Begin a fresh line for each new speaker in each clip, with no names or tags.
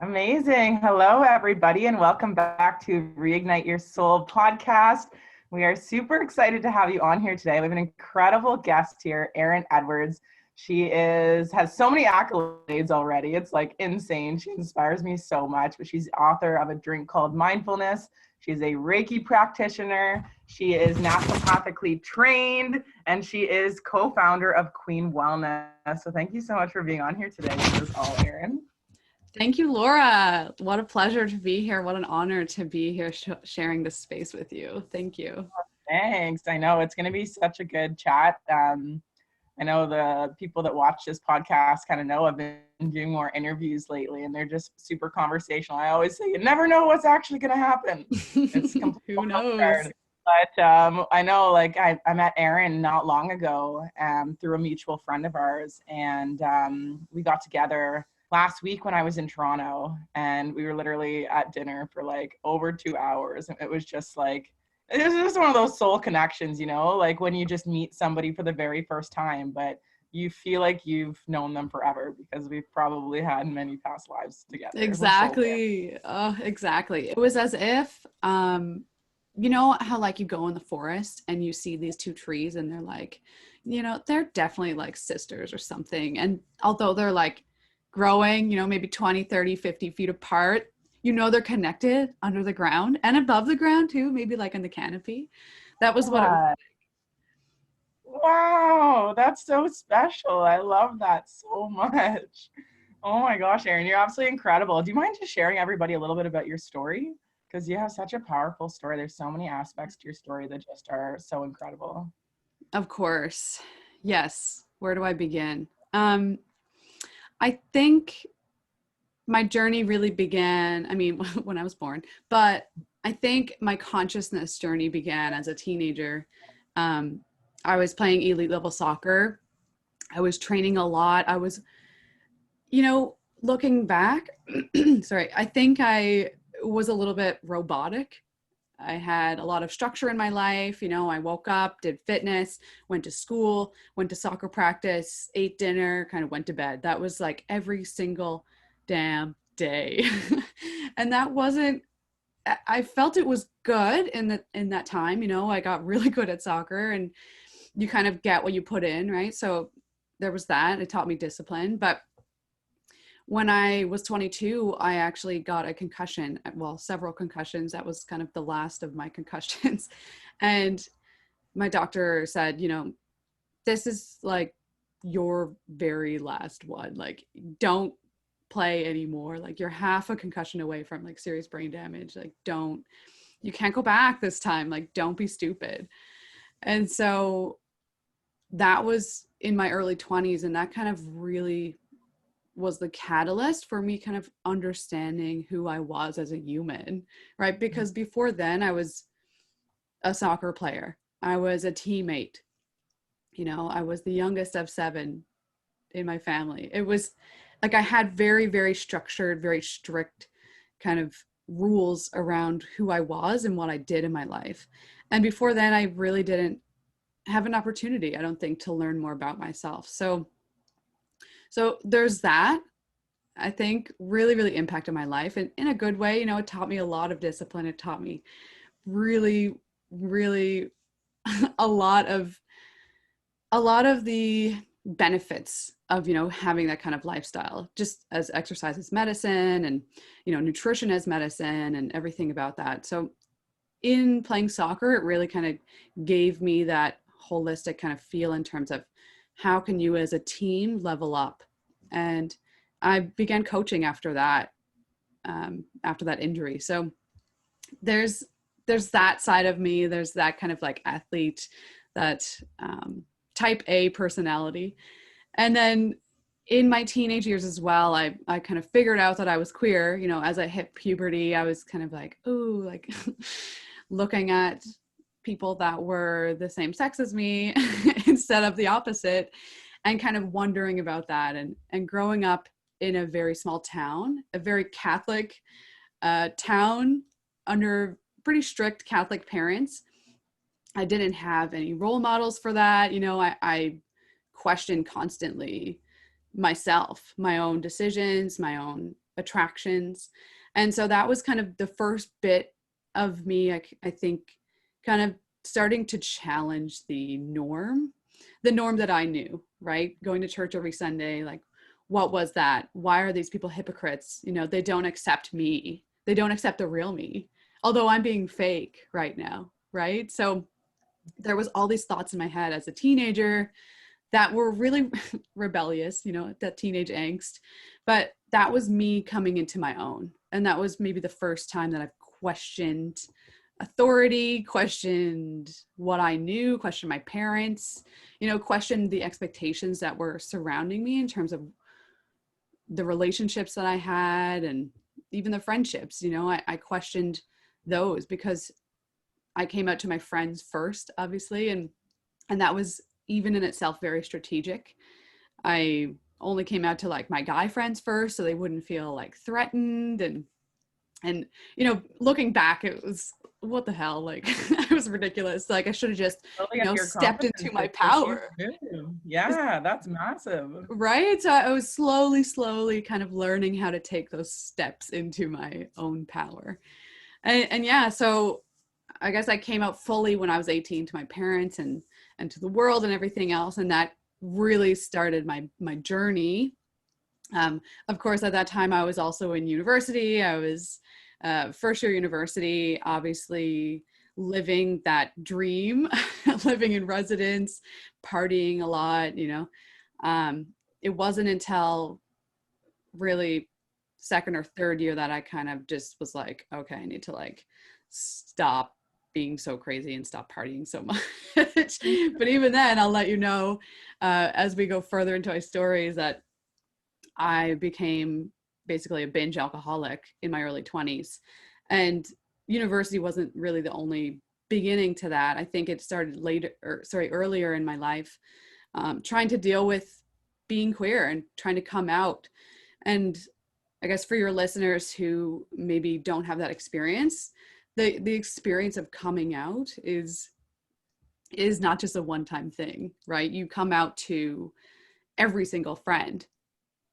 Amazing. Hello, everybody, and welcome back to Reignite Your Soul podcast. We are super excited to have you on here today. We have an incredible guest here, Erin Edwards. Has so many accolades already. It's like insane. She inspires me so much, but she's author of A Drink Called Mindfulness. She's a Reiki practitioner. She is natropathically trained, and she is co-founder of Kween Wellness. So thank you so much for being on here today with us all, Erin.
Thank you, Laura. What a pleasure to be here. What an honor to be here sharing this space with you. Thank you.
Thanks. I know it's going to be such a good chat. I know the people that watch this podcast kind of know I've been doing more interviews lately, and they're just super conversational. I always say, you never know what's actually going to happen. It's completely
Who knows?
But I know, like, I met Erin not long ago through a mutual friend of ours, and we got together last week when I was in Toronto, and we were literally at dinner for like over 2 hours. And it was just one of those soul connections, like when you just meet somebody for the very first time, but you feel like you've known them forever because we've probably had many past lives together.
Exactly. Exactly. It was as if, you know how like you go in the forest and you see these two trees and they're like, they're definitely like sisters or something. And although they're like growing, maybe 20, 30, 50 feet apart, they're connected under the ground and above the ground too, maybe like in the canopy. That was what it was.
Wow, that's so special. I love that so much. Oh my gosh, Erin, you're absolutely incredible. Do you mind just sharing everybody a little bit about your story? Because you have such a powerful story. There's so many aspects to your story that just are so incredible.
Of course. Yes. Where do I begin? I think my journey really began, when I was born, but I think my consciousness journey began as a teenager. I was playing elite level soccer. I was training a lot. I was, looking back, sorry, I think I was a little bit robotic. I had a lot of structure in my life. I woke up, did fitness, went to school, went to soccer practice, ate dinner, kind of went to bed. That was like every single damn day. And that wasn't, I felt it was good in that time. I got really good at soccer, and you kind of get what you put in, right? So there was that. It taught me discipline. But when I was 22, I actually got a concussion. Well, several concussions. That was kind of the last of my concussions. And my doctor said, this is like your very last one. Like, don't play anymore. Like, you're half a concussion away from like serious brain damage. Like, you can't go back this time. Like, don't be stupid. And so that was in my early 20s. And that kind of really was the catalyst for me kind of understanding who I was as a human, right? Because before then I was a soccer player. I was a teammate. I was the youngest of 7 in my family. It was like I had very, very structured, very strict kind of rules around who I was and what I did in my life. And before then, I really didn't have an opportunity, I don't think, to learn more about myself. So there's that, I think, really, really impacted my life, and in a good way. It taught me a lot of discipline. It taught me really, really a lot of the benefits of, having that kind of lifestyle, just as exercise as medicine and, nutrition as medicine and everything about that. So in playing soccer, it really kind of gave me that holistic kind of feel in terms of how can you as a team level up. And I began coaching after that injury. So there's that side of me. There's that kind of like athlete, that type A personality. And then in my teenage years as well, I kind of figured out that I was queer. As I hit puberty, I was kind of like, ooh, like looking at people that were the same sex as me instead of the opposite, and kind of wondering about that. And growing up in a very small town, a very Catholic town under pretty strict Catholic parents, I didn't have any role models for that. I questioned constantly myself, my own decisions, my own attractions. And so that was kind of the first bit of me, I think, kind of starting to challenge the norm that I knew, right? Going to church every Sunday, like, what was that? Why are these people hypocrites? You know, they don't accept me. They don't accept the real me, although I'm being fake right now, right? So there was all these thoughts in my head as a teenager that were really rebellious, you know, that teenage angst. But that was me coming into my own. And that was maybe the first time that I've questioned authority, questioned what I knew, questioned my parents, you know, questioned the expectations that were surrounding me in terms of the relationships that I had and even the friendships. You know, I questioned those because I came out to my friends first, obviously, and that was even in itself very strategic. I only came out to like my guy friends first so they wouldn't feel like threatened, and you know, looking back, it was, what the hell, like it was ridiculous. Like I should have just,
Building
you
up
know,
your
stepped
confidence
into my
is a huge
power.
move. Yeah, that's massive.
Right. So I was slowly kind of learning how to take those steps into my own power. And yeah, so I guess I came out fully when I was 18 to my parents and to the world and everything else. And that really started my journey. Of course, at that time, I was also in university. I was first year university, obviously living that dream, living in residence, partying a lot, you know. It wasn't until really second or third year that I kind of just was like, okay, I need to like stop being so crazy and stop partying so much. But even then, I'll let you know as we go further into my stories that I became basically a binge alcoholic in my early 20s. And university wasn't really the only beginning to that. I think it started earlier in my life, trying to deal with being queer and trying to come out. And I guess for your listeners who maybe don't have that experience, the experience of coming out is not just a one-time thing, right? You come out to every single friend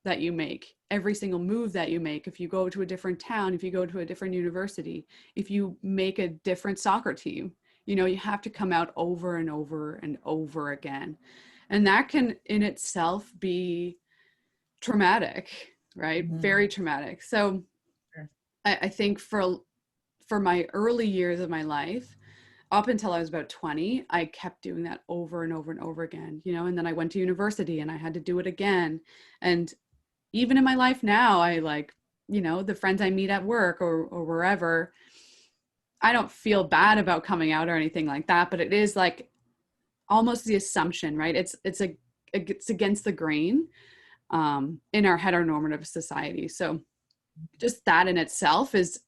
that you make, every single move that you make. If you go to a different town, if you go to a different university, if you make a different soccer team, you know, you have to come out over and over and over again. And that can in itself be traumatic, right? Mm-hmm. Very traumatic. So sure. I think for my early years of my life, up until I was about 20, I kept doing that over and over and over again, you know, and then I went to university and I had to do it again. And even in my life now, I like, you know, the friends I meet at work or wherever, I don't feel bad about coming out or anything like that, but it is like almost the assumption, right? It's against the grain in our heteronormative society. So just that in itself has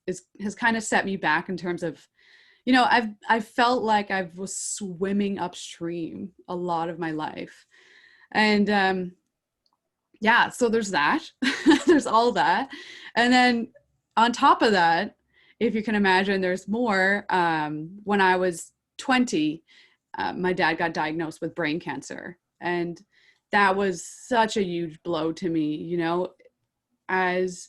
kind of set me back in terms of, you know, I've felt like I was swimming upstream a lot of my life. And yeah, so there's that. There's all that. And then on top of that, if you can imagine, there's more. When I was 20, my dad got diagnosed with brain cancer. And that was such a huge blow to me. You know, as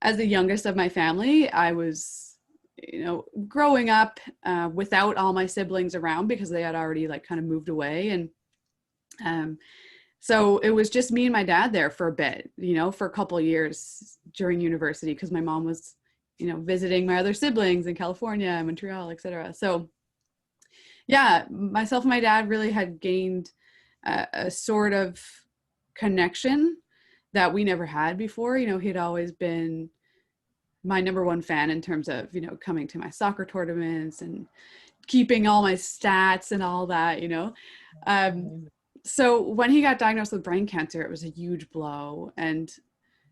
the youngest of my family, I was, you know, growing up without all my siblings around because they had already like kind of moved away. And so it was just me and my dad there for a bit, you know, for a couple of years during university because my mom was, you know, visiting my other siblings in California, Montreal, etc. So yeah, myself and my dad really had gained a sort of connection that we never had before. You know, he'd always been my number one fan in terms of, you know, coming to my soccer tournaments and keeping all my stats and all that, you know. So when he got diagnosed with brain cancer, it was a huge blow. And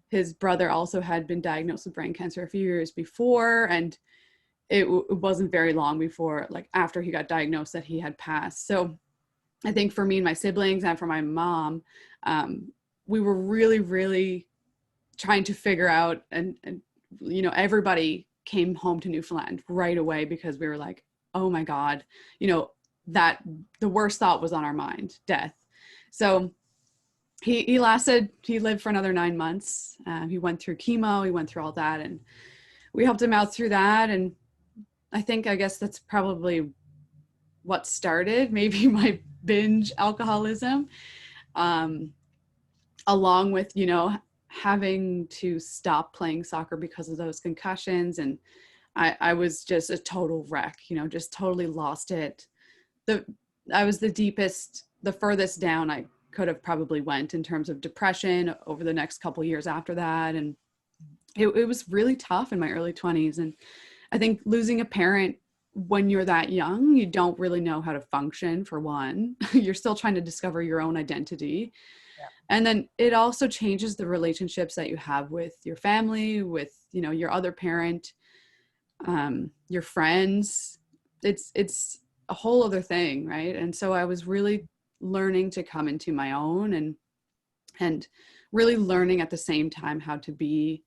his brother also had been diagnosed with brain cancer a few years before. And it wasn't very long before, like after he got diagnosed, that he had passed. So I think for me and my siblings and for my mom, we were really, really trying to figure out, and you know, everybody came home to Newfoundland right away because we were like, oh my God, you know, that the worst thought was on our mind, death. So He lived for another 9 months. He went through chemo, he went through all that, and we helped him out through that. And I guess that's probably what started maybe my binge alcoholism, along with, having to stop playing soccer because of those concussions. And I was just a total wreck, just totally lost it. I was the furthest down I could have probably went in terms of depression over the next couple of years after that. And it was really tough in my early 20s. And I think losing a parent when you're that young, you don't really know how to function, for one. You're still trying to discover your own identity.
Yeah.
And then it also changes the relationships that you have with your family, with, your other parent, your friends. It's a whole other thing, right? And so I was really learning to come into my own, and really learning at the same time how to be,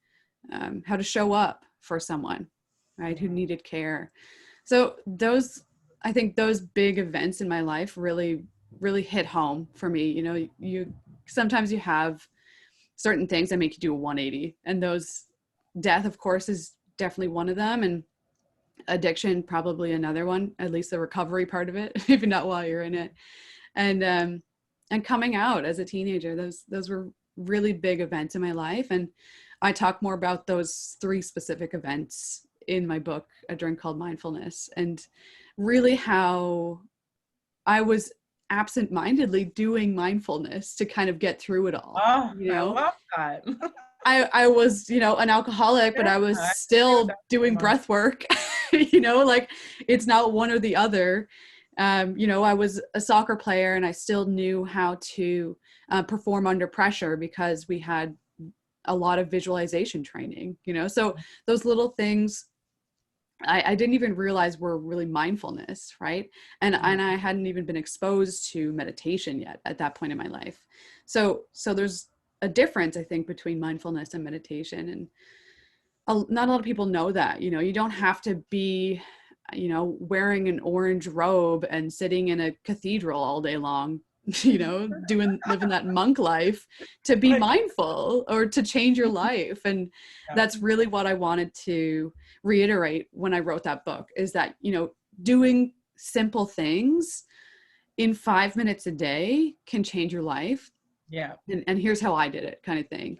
how to show up for someone, right, who needed care. So I think those big events in my life really, really hit home for me. You sometimes you have certain things that make you do a 180, and death, of course, is definitely one of them, and addiction probably another one, at least the recovery part of it, if not while you're in it. And coming out as a teenager, those were really big events in my life. And I talk more about those 3 specific events in my book, A Drink Called Mindfulness, and really how I was absent-mindedly doing mindfulness to kind of get through it all.
Oh, I love that.
I was, an alcoholic, but I was still doing breath work, like it's not one or the other. I was a soccer player, and I still knew how to perform under pressure because we had a lot of visualization training, so those little things I didn't even realize were really mindfulness, right? And I hadn't even been exposed to meditation yet at that point in my life. So there's a difference, I think, between mindfulness and meditation. And not a lot of people know that, you don't have to be, wearing an orange robe and sitting in a cathedral all day long, living that monk life to be mindful or to change your life. And that's really what I wanted to reiterate when I wrote that book, is that, doing simple things in 5 minutes a day can change your life.
Yeah.
And here's how I did it, kind of thing.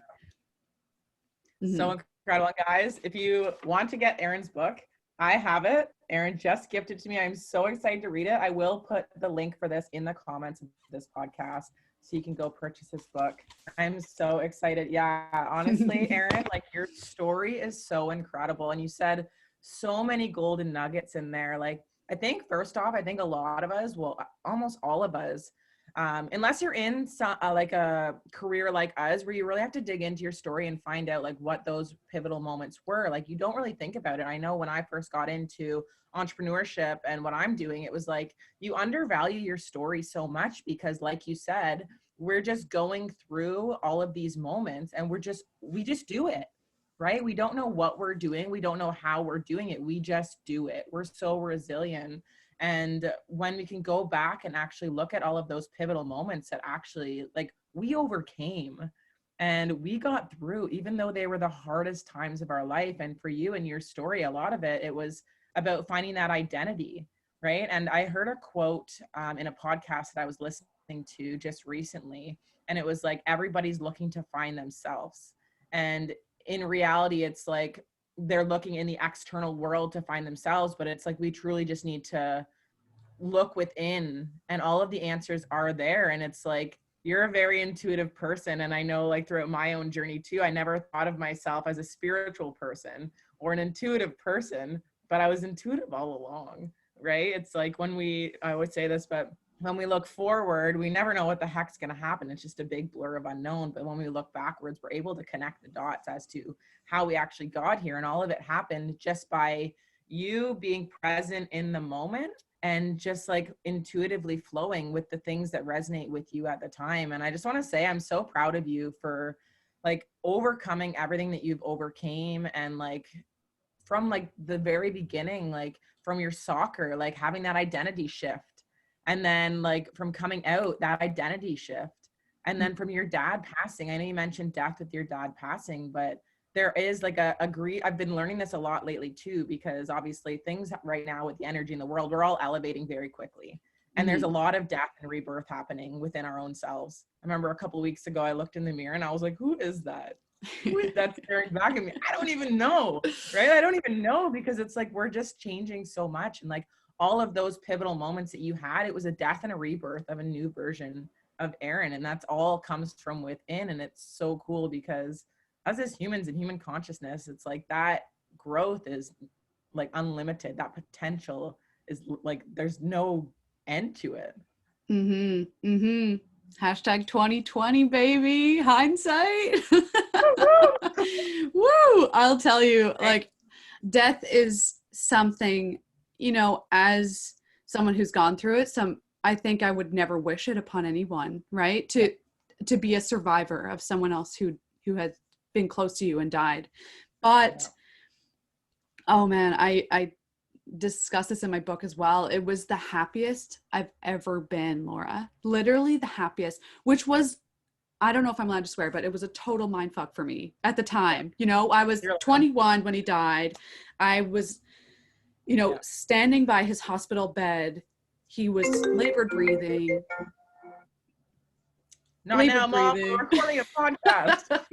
So incredible, guys. If you want to get Erin's book, I have it. Erin just gifted it to me. I'm so excited to read it. I will put the link for this in the comments of this podcast so you can go purchase this book. I'm so excited. Yeah, honestly, Erin, like your story is so incredible. And you said so many golden nuggets in there. Like, I think first off, I think a lot of us, well, almost all of us, unless you're in like a career like us where you really have to dig into your story and find out like what those pivotal moments were, like you don't really think about it. I know when I first got into entrepreneurship and what I'm doing, it was like you undervalue your story so much because, like you said, we're just going through all of these moments and we just do it, right? We don't know what we're doing. We don't know how we're doing it. We just do it. We're so resilient. And when we can go back and actually look at all of those pivotal moments that actually like we overcame and we got through, even though they were the hardest times of our life. And for you and your story, a lot of it was about finding that identity, right? And I heard a quote in a podcast that I was listening to just recently, and it was like, everybody's looking to find themselves. And in reality, it's like, they're looking in the external world to find themselves, but it's like we truly just need to look within and all of the answers are there. And it's like, you're a very intuitive person. And I know like throughout my own journey too, I never thought of myself as a spiritual person or an intuitive person, but I was intuitive all along, right? It's like I always say this, but when we look forward, we never know what the heck's going to happen. It's just a big blur of unknown. But when we look backwards, we're able to connect the dots as to how we actually got here. And all of it happened just by you being present in the moment and just like intuitively flowing with the things that resonate with you at the time. And I just want to say, I'm so proud of you for like overcoming everything that you've overcame. And like from like the very beginning, like from your soccer, like having that identity shift. And then like from coming out, that identity shift. And then from your dad passing, I know you mentioned death with your dad passing, but there is like I've been learning this a lot lately too, because obviously things right now with the energy in the world, we're all elevating very quickly. And there's a lot of death and rebirth happening within our own selves. I remember a couple of weeks ago, I looked in the mirror and I was like, who is that? Who is that staring back at me? I don't even know, right? I don't even know, because it's like, we're just changing so much. And like all of those pivotal moments that you had, it was a death and a rebirth of a new version of Erin. And that's all comes from within. And it's so cool, because us as humans and human consciousness, it's like that growth is like unlimited. That potential is like, there's no end to it.
Hashtag 2020, baby. Hindsight. Woo! I'll tell you, like, death is something, you know, as someone who's gone through it, I think I would never wish it upon anyone, right? To be a survivor of someone else who had been close to you and died. But oh man, I discuss this in my book as well. It was the happiest I've ever been, Laura. Literally the happiest, which was, I don't know if I'm allowed to swear, but it was a total mind fuck for me at the time. You know, I was 21 when he died. I was, you know, standing by his hospital bed. He was labored breathing.
Not now, Mom. We're recording a podcast.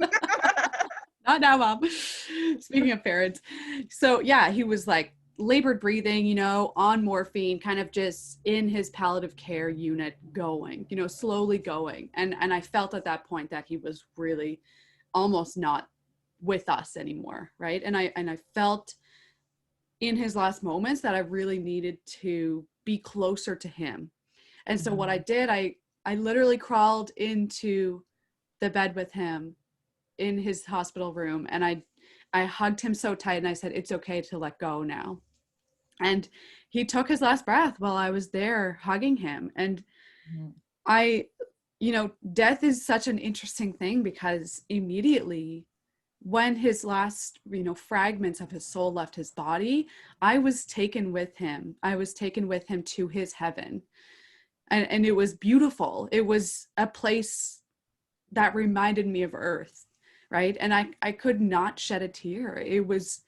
Not now, Mom. Speaking of parents. So yeah, he was like labored breathing, you know, on morphine, kind of just in his palliative care unit going, you know, slowly going. And I felt at that point that he was really almost not with us anymore, right? And I felt in his last moments that I really needed to be closer to him. And so what I did, I literally crawled into the bed with him in his hospital room, and I hugged him so tight, and I said, it's okay to let go now. And he took his last breath while I was there hugging him. And you know, death is such an interesting thing, because immediately when his last, you know, fragments of his soul left his body, I was taken with him. I was taken with him to his heaven. And it was beautiful. It was a place that reminded me of Earth, right? And I could not shed a tear. It was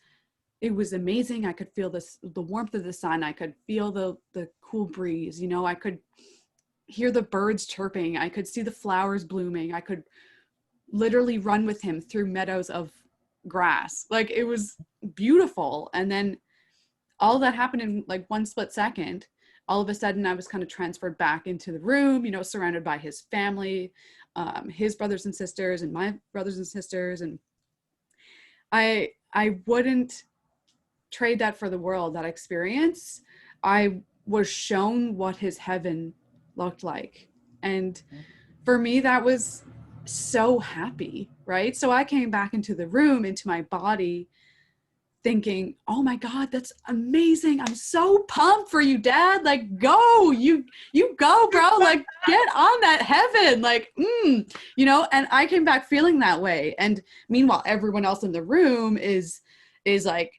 amazing. I could feel the warmth of the sun. I could feel the cool breeze. You know, I could hear the birds chirping. I could see the flowers blooming. I could literally run with him through meadows of grass. Like, it was beautiful. And then all that happened in like one split second. All of a sudden I was kind of transferred back into the room, you know, surrounded by his family, his brothers and sisters and my brothers and sisters. And I wouldn't trade that for the world, that experience. I was shown what his heaven looked like. And for me, that was so happy, right? So I came back into the room, into my body, thinking, oh my God, that's amazing. I'm so pumped for you, Dad. Like, go, you go, bro. Like, get on that heaven. Like, you know, and I came back feeling that way. And meanwhile, everyone else in the room is like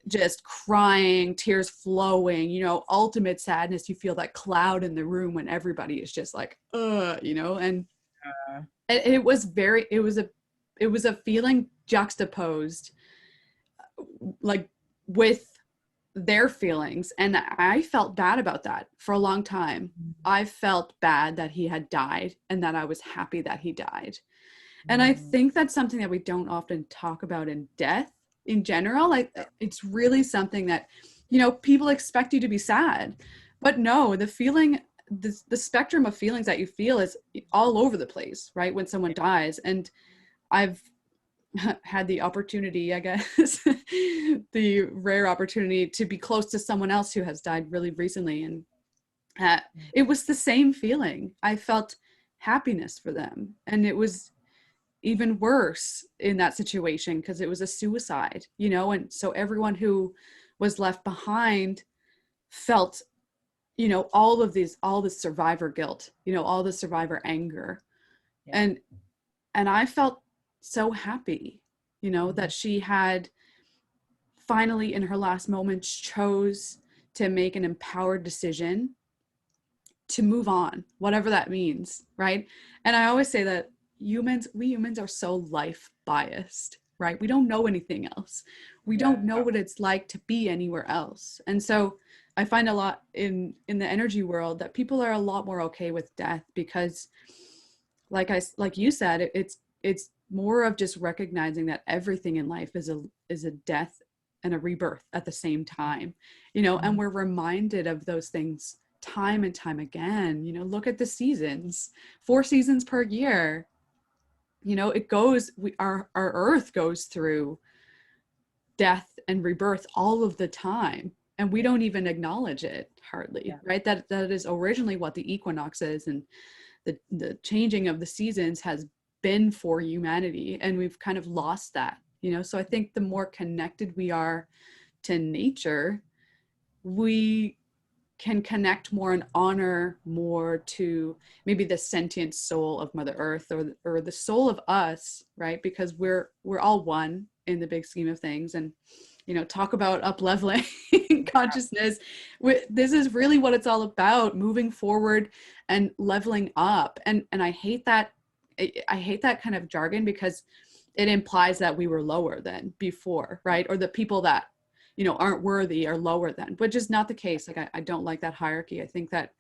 just crying, tears flowing, you know, ultimate sadness. You feel that cloud in the room when everybody is just like, you know, and it was a feeling juxtaposed like with their feelings. And I felt bad about that for a long time. I felt bad that he had died and that I was happy that he died. And I think that's something that we don't often talk about in death in general. Like, it's really something that, you know, people expect you to be sad, but no, the feeling, the spectrum of feelings that you feel is all over the place, right? When someone dies. And I've had the opportunity, I guess, the rare opportunity to be close to someone else who has died really recently. And it was the same feeling. I felt happiness for them. And it was even worse in that situation because it was a suicide, you know? And so everyone who was left behind felt, you know, all the survivor guilt, you know, all the survivor anger. And I felt so happy, you know, that she had finally in her last moments chose to make an empowered decision to move on, whatever that means, right? And I always say that we humans are so life biased, right? We don't know anything else. We don't know what it's like to be anywhere else. And so I find a lot in the energy world that people are a lot more okay with death because like you said, it's more of just recognizing that everything in life is a death and a rebirth at the same time, and we're reminded of those things time and time again. Look at the seasons, 4 seasons per year. Our earth goes through death and rebirth all of the time, and we don't even acknowledge it hardly, right? That is originally what the equinox is, and the changing of the seasons has been for humanity, and we've kind of lost that. So I think the more connected we are to nature, we can connect more and honor more to maybe the sentient soul of Mother Earth, or the soul of us, right? Because we're all one in the big scheme of things. And talk about up leveling consciousness. This is really what it's all about: moving forward and leveling up. And I hate that. I hate that kind of jargon, because it implies that we were lower than before, right? Or the people that aren't worthy are lower than, which is not the case. Like, I don't like that hierarchy. I think that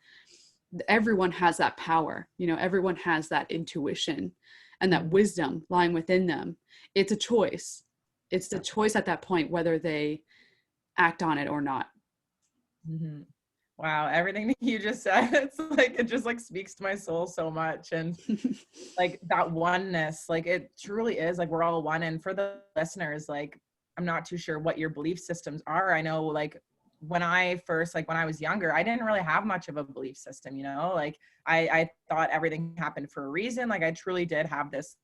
everyone has that power, everyone has that intuition and that wisdom lying within them. It's a choice. It's the choice at that point, whether they act on it or not.
Mm-hmm. Wow. Everything that you just said, it just speaks to my soul so much. And like that oneness, like it truly is like, we're all one. And for the listeners, like, I'm not too sure what your belief systems are. I know, like, when I was younger, I didn't really have much of a belief system, like I thought everything happened for a reason. Like, I truly did have this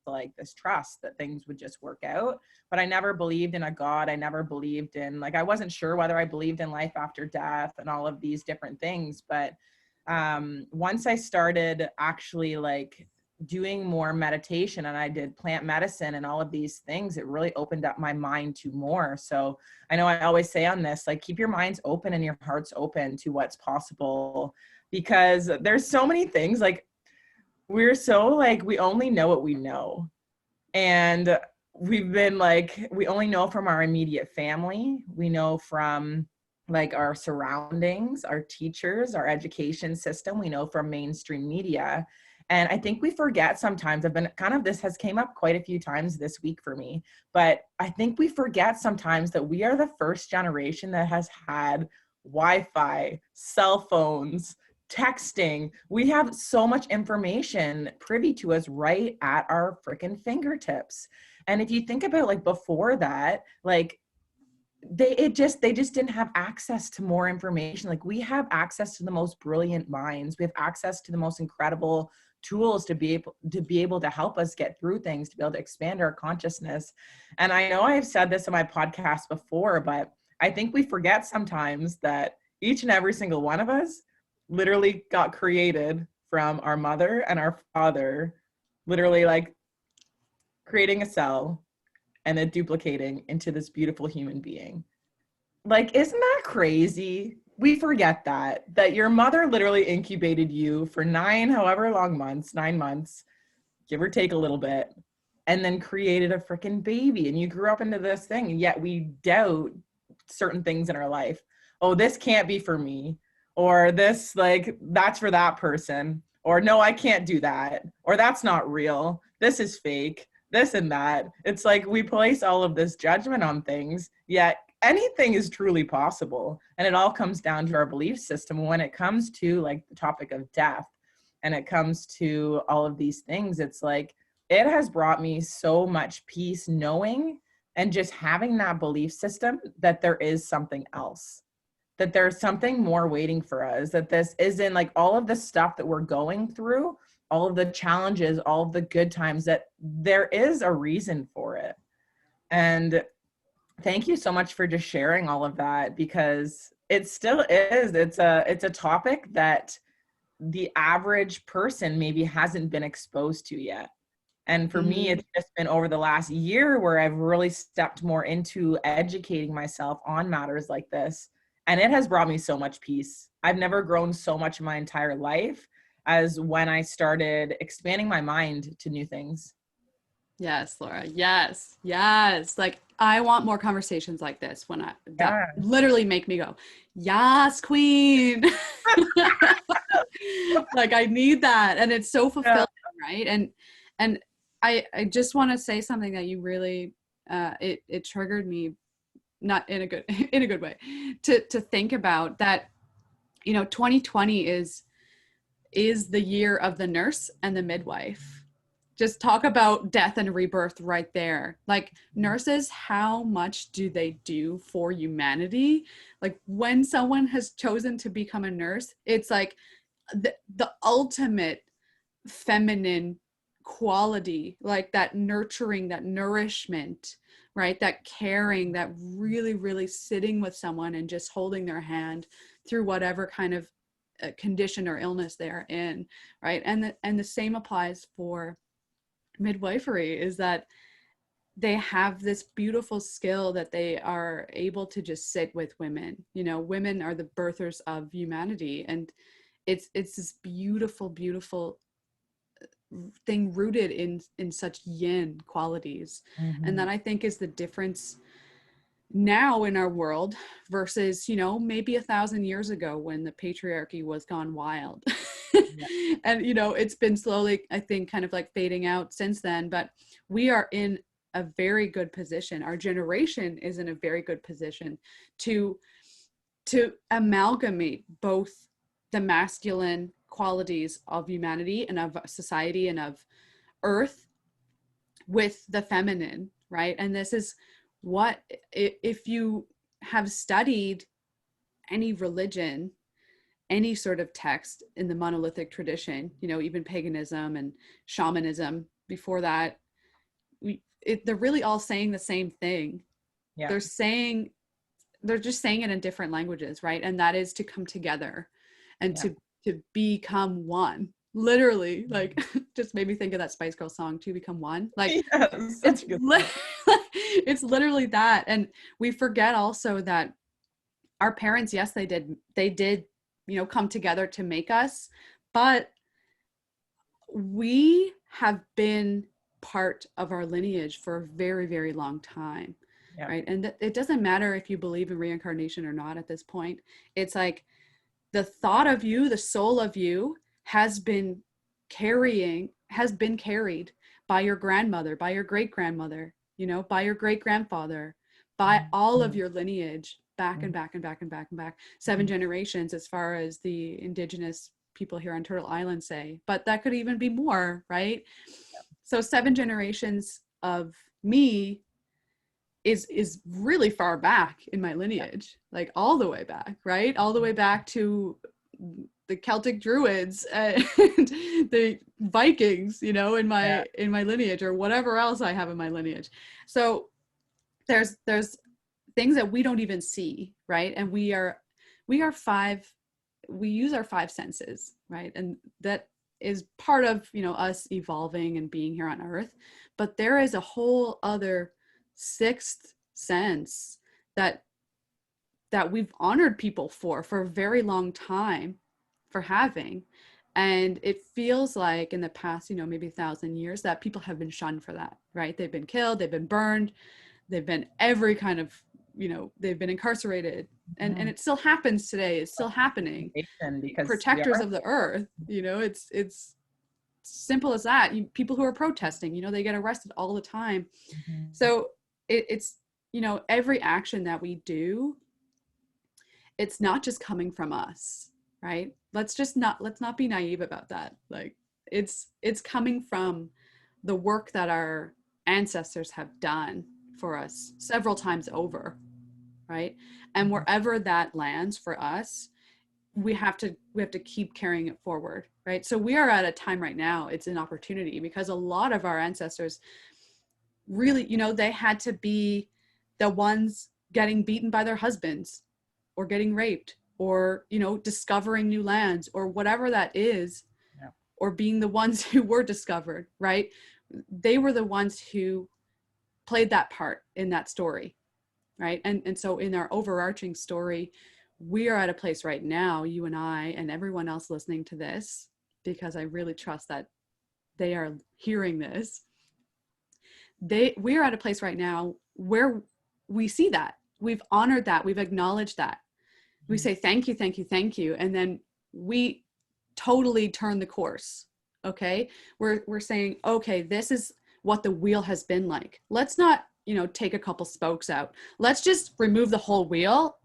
trust that things would just work out, but I never believed in a God. I never believed in, I wasn't sure whether I believed in life after death and all of these different things. But once I started actually doing more meditation, and I did plant medicine and all of these things, it really opened up my mind to more. So I know I always say on this, keep your minds open and your hearts open to what's possible, because there's so many things, we're so we only know what we know. And we've been we only know from our immediate family. We know from our surroundings, our teachers, our education system. We know from mainstream media. And I think we forget sometimes. This has came up quite a few times this week for me, but I think we forget sometimes that we are the first generation that has had Wi-Fi, cell phones, texting. We have so much information privy to us right at our freaking fingertips. And if you think about before that, they just didn't have access to more information. We have access to the most brilliant minds. We have access to the most incredible tools to be able to help us get through things, to be able to expand our consciousness. And I know I've said this in my podcast before, but I think we forget sometimes that each and every single one of us literally got created from our mother and our father, literally creating a cell and then duplicating into this beautiful human being. Isn't that crazy? We forget that your mother literally incubated you for 9 months, give or take a little bit, and then created a freaking baby, and you grew up into this thing. And yet we doubt certain things in our life. Oh, this can't be for me, or this, that's for that person, or no, I can't do that, or that's not real, this is fake, this and that. It's we place all of this judgment on things, yet anything is truly possible. And it all comes down to our belief system. When it comes to the topic of death, and it comes to all of these things, it's it has brought me so much peace knowing and just having that belief system that there is something else, that there's something more waiting for us, that this isn't all of the stuff that we're going through, all of the challenges, all of the good times, that there is a reason for it. And thank you so much for just sharing all of that, because it still is, it's a topic that the average person maybe hasn't been exposed to yet. And for me, it's just been over the last year where I've really stepped more into educating myself on matters like this. And it has brought me so much peace. I've never grown so much in my entire life as when I started expanding my mind to new things.
Yes, Laura. Yes. Yes. Like I want more conversations like this that
Yeah.
literally make me go, yes, queen. Like I need that. And it's so fulfilling, right? And I just want to say something that you really it triggered me, not in a good in a good way, to think about that, 2020 is the year of the nurse and the midwife. Just talk about death and rebirth right there. Like nurses, how much do they do for humanity? Like when someone has chosen to become a nurse, it's like the ultimate feminine quality, like that nurturing, that nourishment, right? That caring, that really, really sitting with someone and just holding their hand through whatever kind of condition or illness they are in, right? And the same applies for midwifery, is that they have this beautiful skill that they are able to just sit with women. Women are the birthers of humanity, and it's this beautiful, beautiful thing rooted in such yin qualities. And that I think is the difference now in our world versus maybe 1,000 years ago when the patriarchy was gone wild. Yeah. And it's been slowly, I think, kind of like fading out since then, but we are in a very good position. Our generation is in a very good position to amalgamate both the masculine qualities of humanity and of society and of earth with the feminine, right? And this is what, if you have studied any religion, any sort of text in the monolithic tradition, even paganism and shamanism before that, they're really all saying the same thing. Yeah. They're just saying it in different languages, right? And that is to come together and to become one. Literally, like, just made me think of that Spice Girl song, To Become One. Like, yes, it's literally that. And we forget also that our parents, yes, they did, come together to make us, but we have been part of our lineage for a very, very long time. Yep. Right. And it doesn't matter if you believe in reincarnation or not at this point. It's like the thought of you, the soul of you has been carried by your grandmother, by your great grandmother, by your great grandfather, by all of your lineage back and back and back and back and back, 7 generations as far as the indigenous people here on Turtle Island say, but that could even be more, right? Yep. So 7 generations of me is really far back in my lineage, like all the way back, right? All the way back to the Celtic Druids and the Vikings, in my lineage, or whatever else I have in my lineage. So there's things that we don't even see, right? And we use our 5 senses, right? And that is part of, us evolving and being here on Earth. But there is a whole other 6th sense that we've honored people for a very long time for having. And it feels like in the past, maybe 1,000 years, that people have been shunned for that, right? They've been killed, they've been burned, they've been every kind of, they've been incarcerated. And it still happens today. It's still happening. Because protectors of the earth, it's simple as that. People who are protesting, they get arrested all the time. So it's, every action that we do, it's not just coming from us, right? Let's not be naive about that. Like it's coming from the work that our ancestors have done for us several times over, right? And wherever that lands for us, we have to keep carrying it forward, right? So we are at a time right now, it's an opportunity, because a lot of our ancestors really, they had to be the ones getting beaten by their husbands or getting raped or, discovering new lands or whatever that is, or being the ones who were discovered, right? They were the ones who played that part in that story, right? And so in our overarching story, we are at a place right now, you and I and everyone else listening to this, because I really trust that they are hearing this. We're at a place right now where we see that. We've honored that. We've acknowledged that. We say, thank you, thank you, thank you. And then we totally turn the course. Okay. We're saying, okay, this is what the wheel has been like. Let's not, take a couple spokes out. Let's just remove the whole wheel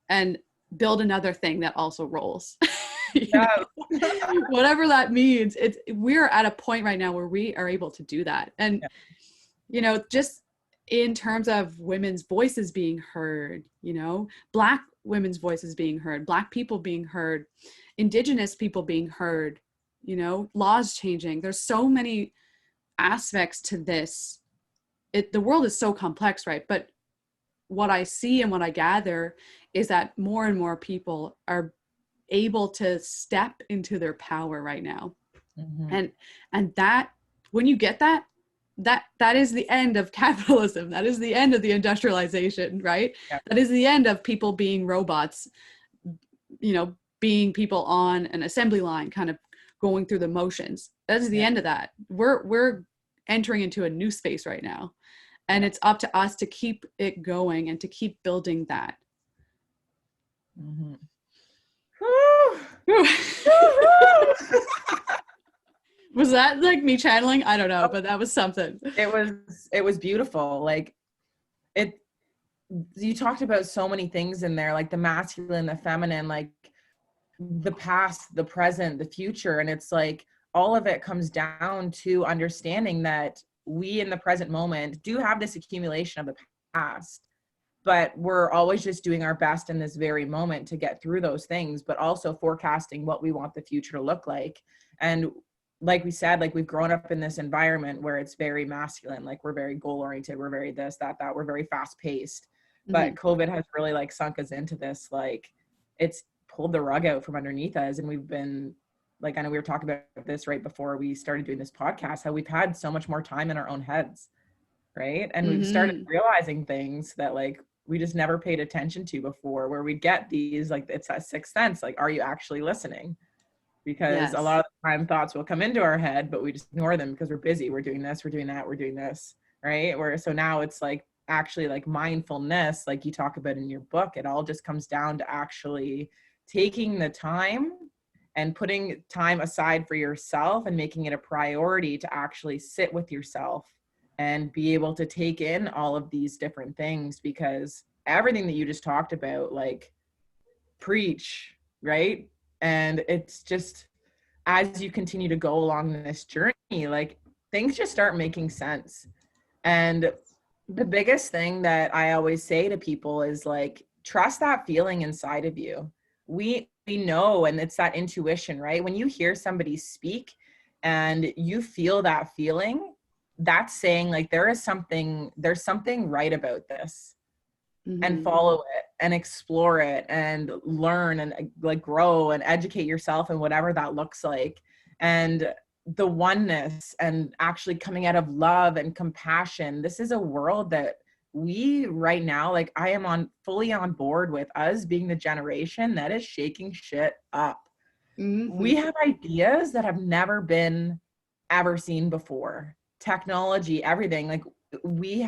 and build another thing that also rolls. Whatever that means. We're at a point right now where we are able to do that. And, just in terms of women's voices being heard, Black women's voices being heard, Black people being heard, Indigenous people being heard, laws changing. There's so many aspects to this. The world is so complex, right? But what I see and what I gather is that more and more people are able to step into their power right now. Mm-hmm. And that, when you get that is the end of capitalism. That is the end of the industrialization, right? Yeah. That is the end of people being robots, being people on an assembly line, kind of going through the motions. That is the end of that. We're entering into a new space right now. And it's up to us to keep it going and to keep building that. Mm-hmm. Was that like me channeling? I don't know, but that was something.
It was beautiful. Like you talked about so many things in there, like the masculine, the feminine, like the past, the present, the future. And it's like all of it comes down to understanding that we in the present moment do have this accumulation of the past, but we're always just doing our best in this very moment to get through those things, but also forecasting what we want the future to look like. And like we said, like we've grown up in this environment where it's very masculine, like we're very goal oriented, we're very this, that, we're very fast paced. But COVID has really like sunk us into this, like it's pulled the rug out from underneath us. And we've been like, I know we were talking about this right before we started doing this podcast, how we've had so much more time in our own heads, right? And we've started realizing things that like we just never paid attention to before, where we get these, like it's that sixth sense, like, are you actually listening? Because a lot of the time thoughts will come into our head, but we just ignore them because we're busy. We're doing this, we're doing that, we're doing this, right? So now it's like actually like mindfulness, like you talk about in your book, it all just comes down to actually taking the time and putting time aside for yourself and making it a priority to actually sit with yourself and be able to take in all of these different things, because everything that you just talked about, like preach, right? And it's just, as you continue to go along this journey, like things just start making sense. And the biggest thing that I always say to people is like, trust that feeling inside of you. We know, and it's that intuition, right? When you hear somebody speak and you feel that feeling, that's saying like, there's something right about this. Mm-hmm. And follow it and explore it and learn and like grow and educate yourself and whatever that looks like. And the oneness and actually coming out of love and compassion. This is a world that we right now, like I am fully on board with us being the generation that is shaking shit up. Mm-hmm. We have ideas that have never been ever seen before. Technology, everything. Like we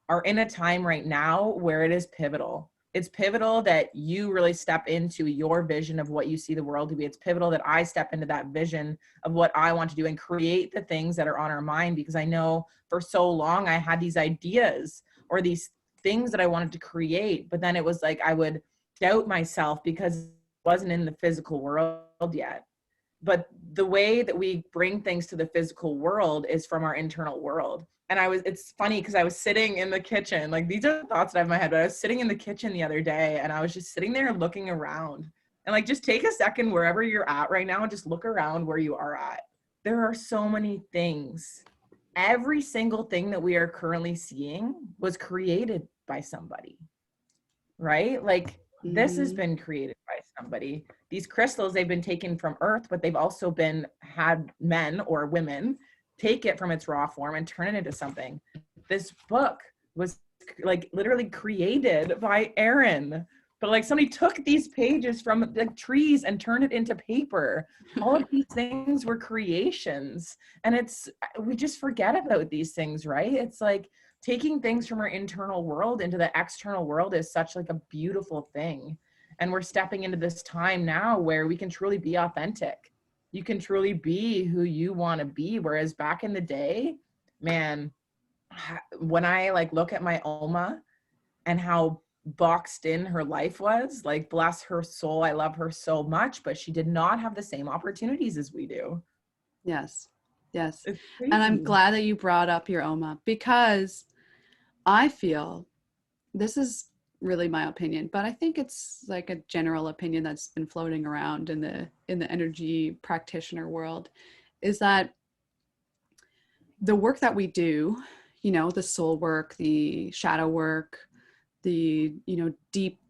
are in a time right now where it is pivotal. It's pivotal that you really step into your vision of what you see the world to be. It's pivotal that I step into that vision of what I want to do and create the things that are on our mind, because I know for so long I had these ideas or these things that I wanted to create, but then it was like I would doubt myself because it wasn't in the physical world yet. But the way that we bring things to the physical world is from our internal world. And it's funny because I was sitting in the kitchen, like these are the thoughts that I have in my head, but I was sitting in the kitchen the other day and I was just sitting there looking around and like, just take a second wherever you're at right now and just look around where you are at. There are so many things. Every single thing that we are currently seeing was created by somebody, right? Like this has been created by somebody. These crystals, they've been taken from earth, but they've also had men or women take it from its raw form and turn it into something. This book was like literally created by Erin. but like somebody took these pages from the trees and turned it into paper. All of these things were creations. And we just forget about these things, right? It's like taking things from our internal world into the external world is such like a beautiful thing. And we're stepping into this time now where we can truly be authentic. You can truly be who you want to be. Whereas back in the day, man, when I like look at my Oma and how boxed in her life was, like, bless her soul, I love her so much, but she did not have the same opportunities as we do.
Yes. Yes.
It's
And I'm
crazy.
glad that you brought up your Oma, because I feel, this is really my opinion, but I think it's like a general opinion that's been floating around in the energy practitioner world, is that the work that we do, you know, the soul work, the shadow work, the, you know, deep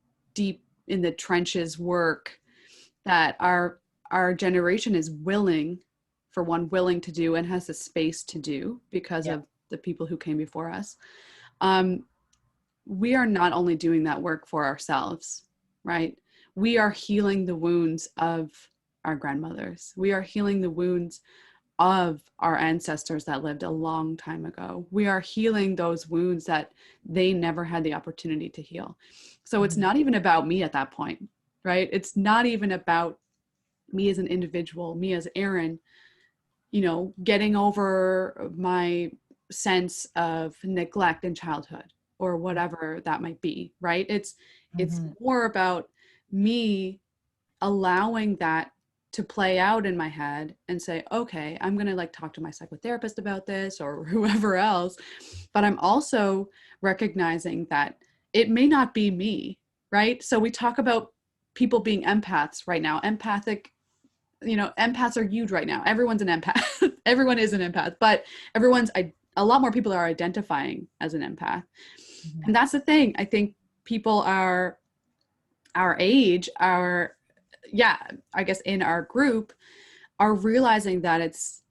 in the trenches work that our generation is willing to do and has the space to do because of the people who came before us. We are not only doing that work for ourselves, right? We are healing the wounds of our grandmothers. We are healing the wounds of our ancestors that lived a long time ago. We are healing those wounds that they never had the opportunity to heal. So it's not even about me at that point, right? It's not even about me as an individual, me as Erin, you know, getting over my sense of neglect in childhood or whatever that might be, right? It's more about me allowing that to play out in my head and say, okay, I'm going to like talk to my psychotherapist about this or whoever else. But I'm also recognizing that it may not be me, right? So we talk about people being empaths right now. You know, empaths are huge right now. Everyone's an empath. Everyone is an empath, but a lot more people are identifying as an empath. And that's the thing. I think people are our age, I guess in our group, are realizing that it's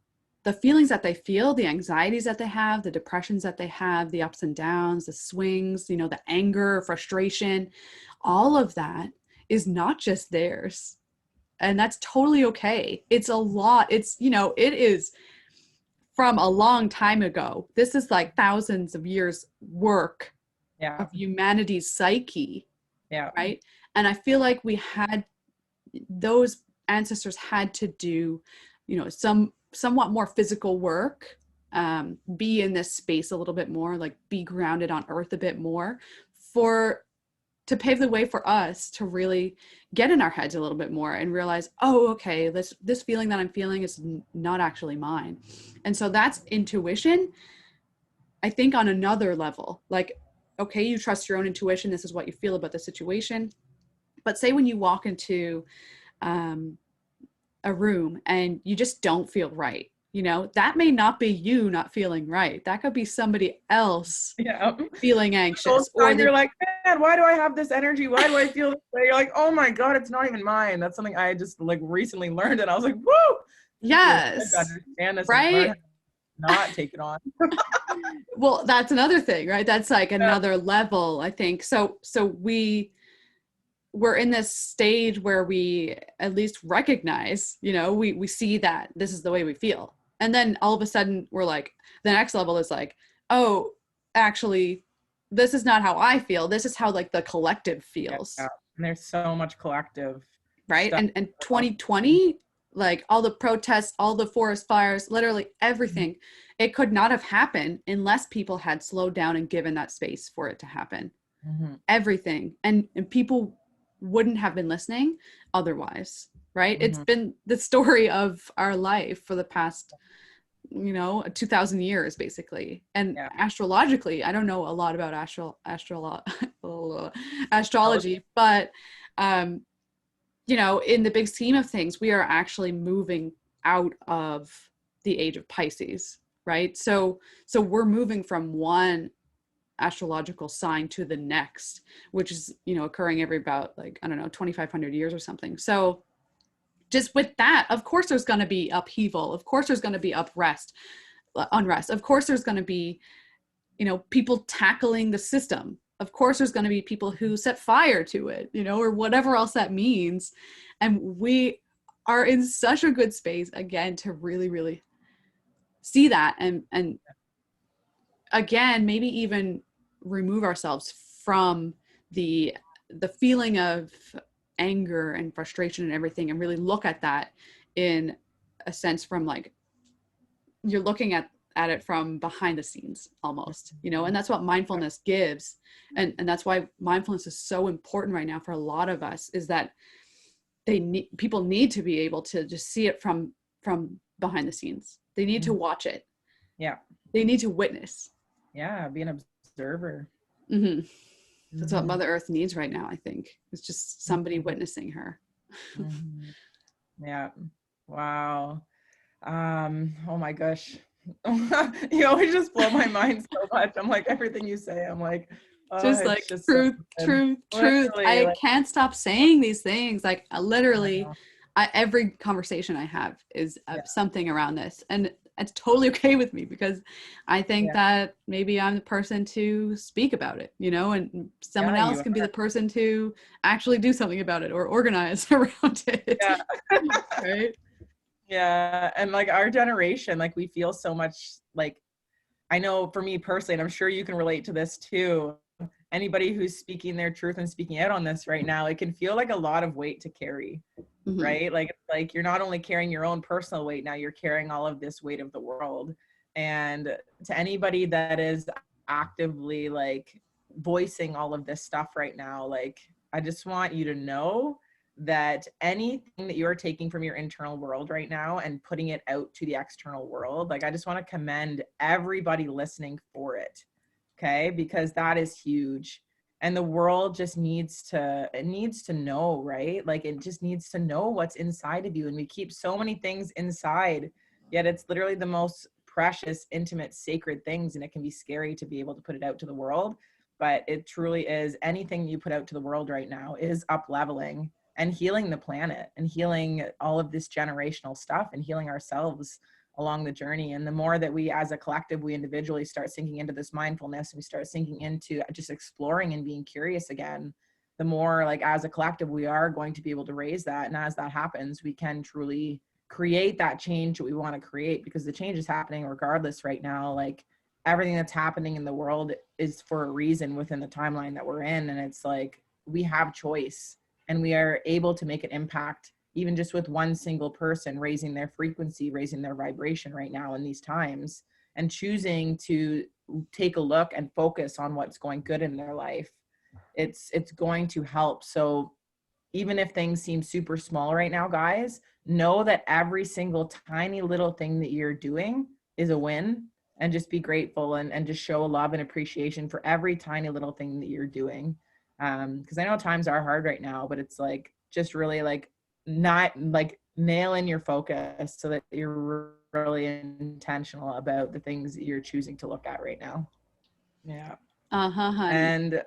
the feelings that they feel, the anxieties that they have, the depressions that they have, the ups and downs, the swings, you know, the anger, frustration, all of that is not just theirs. And that's totally okay. It's a lot. It's, you know, it is from a long time ago. This is like thousands of years work of humanity's psyche.
Yeah.
Right. And I feel like those ancestors had to do, you know, somewhat more physical work, be in this space a little bit more, like be grounded on earth a bit more to pave the way for us to really get in our heads a little bit more and realize, oh, okay, this feeling that I'm feeling is not actually mine. And so that's intuition, I think, on another level. Like, okay, you trust your own intuition. This is what you feel about the situation. But say when you walk into a room and you just don't feel right, you know, that may not be you not feeling right. That could be somebody else feeling anxious.
Or you're like, man, why do I have this energy? Why do I feel this way? You're like, oh my God, it's not even mine. That's something I just like recently learned. And I was like, whoa.
Yes.
I understand this.
Right.
Not take it on.
Well, that's another thing, right? That's like another level, I think. So we're in this stage where we at least recognize, you know, we see that this is the way we feel. And then all of a sudden we're like, the next level is like, oh, actually, this is not how I feel. This is how like the collective feels.
Yeah. And there's so much collective.
Right. And 2020, like all the protests, all the forest fires, literally everything, it could not have happened unless people had slowed down and given that space for it to happen. Everything. And people wouldn't have been listening otherwise, right? It's been the story of our life for the past, you know, 2000 years basically. And astrologically, I don't know a lot about astrology, but you know, in the big scheme of things, we are actually moving out of the age of Pisces, right? So we're moving from one astrological sign to the next, which is, you know, occurring every about like, I don't know, 2,500 years or something. So just with that, of course, there's going to be upheaval. Of course, there's going to be unrest. Of course, there's going to be, you know, people tackling the system, of course there's going to be people who set fire to it, you know, or whatever else that means. And we are in such a good space again to really, really see that, and again, maybe even remove ourselves from the feeling of anger and frustration and everything, and really look at that in a sense from like, you're looking at it from behind the scenes almost, you know. And that's what mindfulness gives. And that's why mindfulness is so important right now for a lot of us, is that people need to be able to just see it from behind the scenes. They need to watch it.
Yeah.
They need to witness.
Yeah. Be an observer.
Mm-hmm. That's what Mother Earth needs right now, I think. It's just somebody witnessing her.
Yeah. Wow. Oh my gosh. You always just blow my mind so much. I'm like, everything you say, I'm like, oh,
just like
just
truth.
Literally,
I can't stop saying these things. Like literally, every conversation I have is something around this, and it's totally okay with me, because I think that maybe I'm the person to speak about it, you know, and someone else can be the person to actually do something about it or organize around it.
Yeah.
Right.
Yeah. And like our generation, like we feel so much, like, I know for me personally, and I'm sure you can relate to this too, anybody who's speaking their truth and speaking out on this right now, it can feel like a lot of weight to carry, right? Like you're not only carrying your own personal weight, now you're carrying all of this weight of the world. And to anybody that is actively like voicing all of this stuff right now, like, I just want you to know that anything that you're taking from your internal world right now and putting it out to the external world, like, I just want to commend everybody listening for it. Okay. Because that is huge. And the world just needs to know, right? Like it just needs to know what's inside of you. And we keep so many things inside, yet it's literally the most precious, intimate, sacred things. And it can be scary to be able to put it out to the world, but it truly is. Anything you put out to the world right now is up leveling and healing the planet and healing all of this generational stuff and healing ourselves along the journey. And the more that we as a collective, we individually start sinking into this mindfulness, and we start sinking into just exploring and being curious again, the more like as a collective, we are going to be able to raise that. And as that happens, we can truly create that change that we want to create, because the change is happening regardless right now. Like everything that's happening in the world is for a reason within the timeline that we're in. And it's like, we have choice and we are able to make an impact, even just with one single person raising their frequency, raising their vibration right now in these times, and choosing to take a look and focus on what's going good in their life. It's going to help. So even if things seem super small right now, guys, know that every single tiny little thing that you're doing is a win, and just be grateful and just show love and appreciation for every tiny little thing that you're doing. Because I know times are hard right now, but it's like, just really like, not like nail in your focus so that you're really intentional about the things that you're choosing to look at right now. Yeah.
Honey.
And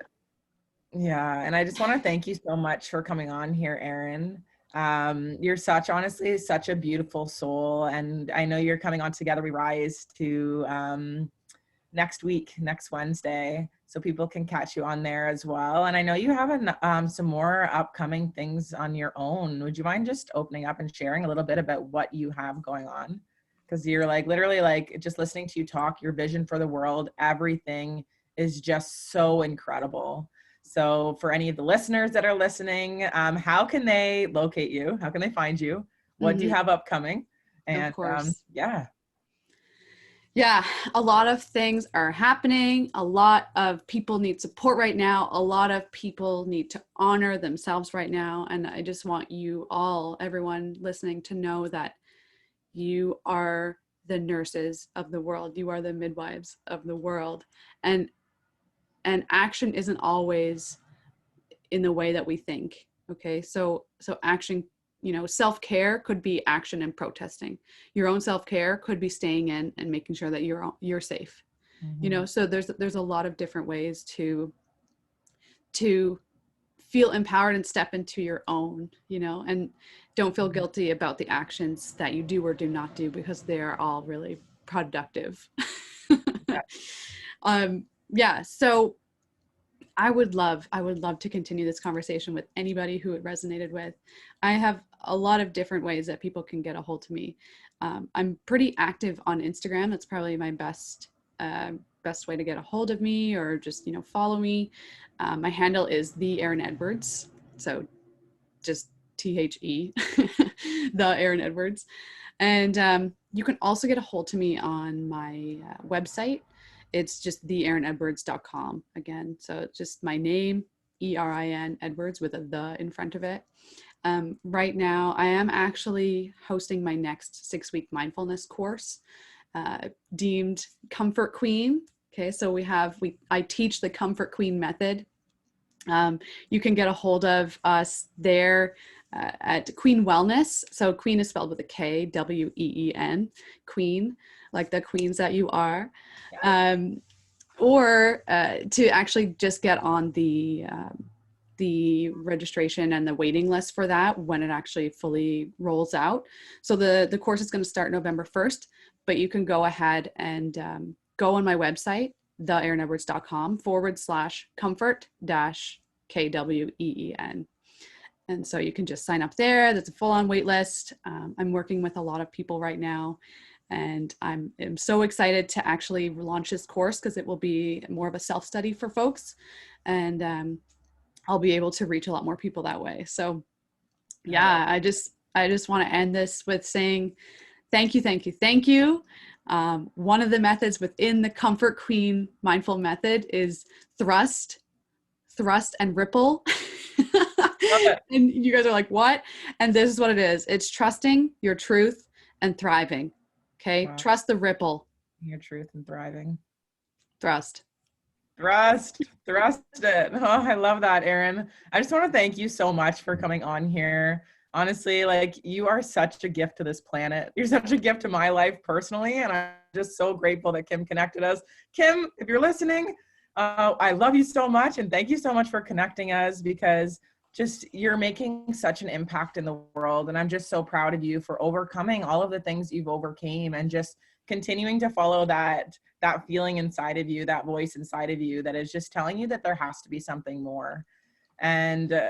yeah, and I just want to thank you so much for coming on here, Erin. You're honestly such a beautiful soul, and I know you're coming on Together We Rise to next Wednesday, so people can catch you on there as well. And I know you have some more upcoming things on your own. Would you mind just opening up and sharing a little bit about what you have going on? Because you're like, literally, like, just listening to you talk, your vision for the world, everything is just so incredible. So for any of the listeners that are listening, how can they locate you? How can they find you? What do you have upcoming? And
of course.
Yeah,
a lot of things are happening. A lot of people need support right now. A lot of people need to honor themselves right now. And I just want you all, everyone listening, to know that you are the nurses of the world. You are the midwives of the world. And action isn't always in the way that we think. Okay. So action, you know, self-care could be action and protesting. Your own self-care could be staying in and making sure that you're safe. You know, so there's a lot of different ways to feel empowered and step into your own, you know, and don't feel guilty about the actions that you do or do not do, because they are all really productive. So I would love to continue this conversation with anybody who it resonated with. I have a lot of different ways that people can get a hold of me. I'm pretty active on Instagram. That's probably my best way to get a hold of me, or just, follow me. My handle is the Erin Edwards. So just THE, the Erin Edwards. And you can also get a hold of me on my website. It's just theerinedwards.com again. So it's just my name, ERIN Edwards, with a the in front of it. Right now, I am actually hosting my next 6-week mindfulness course, deemed Comfort Queen. Okay, so I teach the Comfort Queen method. You can get a hold of us there at Kween Wellness. So Kween is spelled with a K, WEEN, Queen, like the queens that you are. Or to actually just get on the registration and the waiting list for that when it actually fully rolls out. So the course is going to start November 1st, but you can go ahead and go on my website, theerinedwards.com/comfort-KWEEN. And so you can just sign up there. That's a full-on wait list. I'm working with a lot of people right now, and I'm so excited to actually launch this course, because it will be more of a self-study for folks, and I'll be able to reach a lot more people that way. So yeah, I just want to end this with saying thank you, thank you, thank you. One of the methods within the Comfort Queen mindful method is thrust and ripple. And you guys are like, what? And this is what it is. It's trusting your truth and thriving. Okay. Wow. Trust the ripple.
Your truth and thriving.
Thrust
it. Oh, I love that, Erin. I just want to thank you so much for coming on here. Honestly, like, you are such a gift to this planet. You're such a gift to my life personally. And I'm just so grateful that Kim connected us. Kim, if you're listening, I love you so much. And thank you so much for connecting us, because just you're making such an impact in the world. And I'm just so proud of you for overcoming all of the things you've overcame, and just continuing to follow that feeling inside of you, that voice inside of you that is just telling you that there has to be something more. And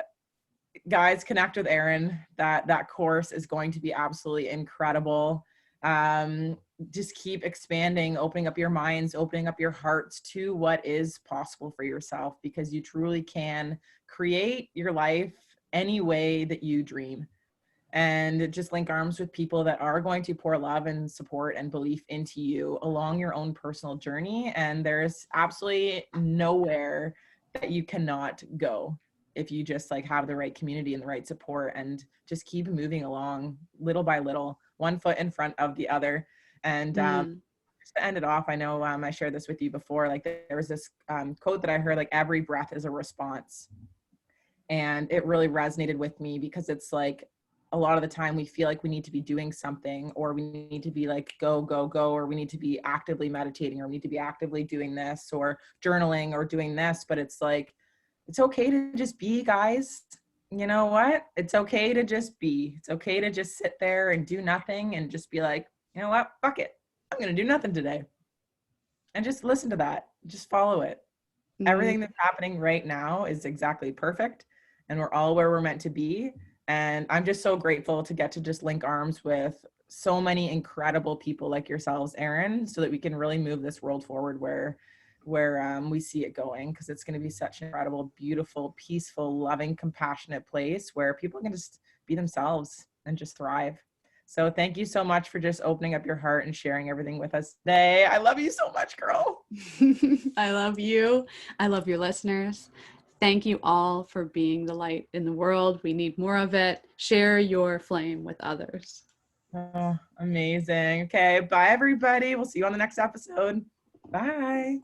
guys, connect with Erin. That course is going to be absolutely incredible. Just keep expanding, opening up your minds, opening up your hearts to what is possible for yourself, because you truly can create your life any way that you dream. And just link arms with people that are going to pour love and support and belief into you along your own personal journey. And there's absolutely nowhere that you cannot go if you just have the right community and the right support, and just keep moving along little by little, one foot in front of the other. And just to end it off, I know I shared this with you before, there was this quote that I heard, every breath is a response. And it really resonated with me, because it's a lot of the time we feel like we need to be doing something, or we need to be go, go, go, or we need to be actively meditating, or we need to be actively doing this, or journaling, or doing this. But it's it's okay to just be, guys. You know what? It's okay to just be. It's okay to just sit there and do nothing, and just be you know what? Fuck it. I'm going to do nothing today. And just listen to that. Just follow it. Mm-hmm. Everything that's happening right now is exactly perfect. And we're all where we're meant to be. And I'm just so grateful to get to just link arms with so many incredible people like yourselves, Erin, so that we can really move this world forward where we see it going, because it's going to be such an incredible, beautiful, peaceful, loving, compassionate place where people can just be themselves and just thrive. So thank you so much for just opening up your heart and sharing everything with us today. I love you so much, girl.
I love you. I love your listeners. Thank you all for being the light in the world. We need more of it. Share your flame with others.
Oh, amazing. Okay. Bye, everybody. We'll see you on the next episode. Bye.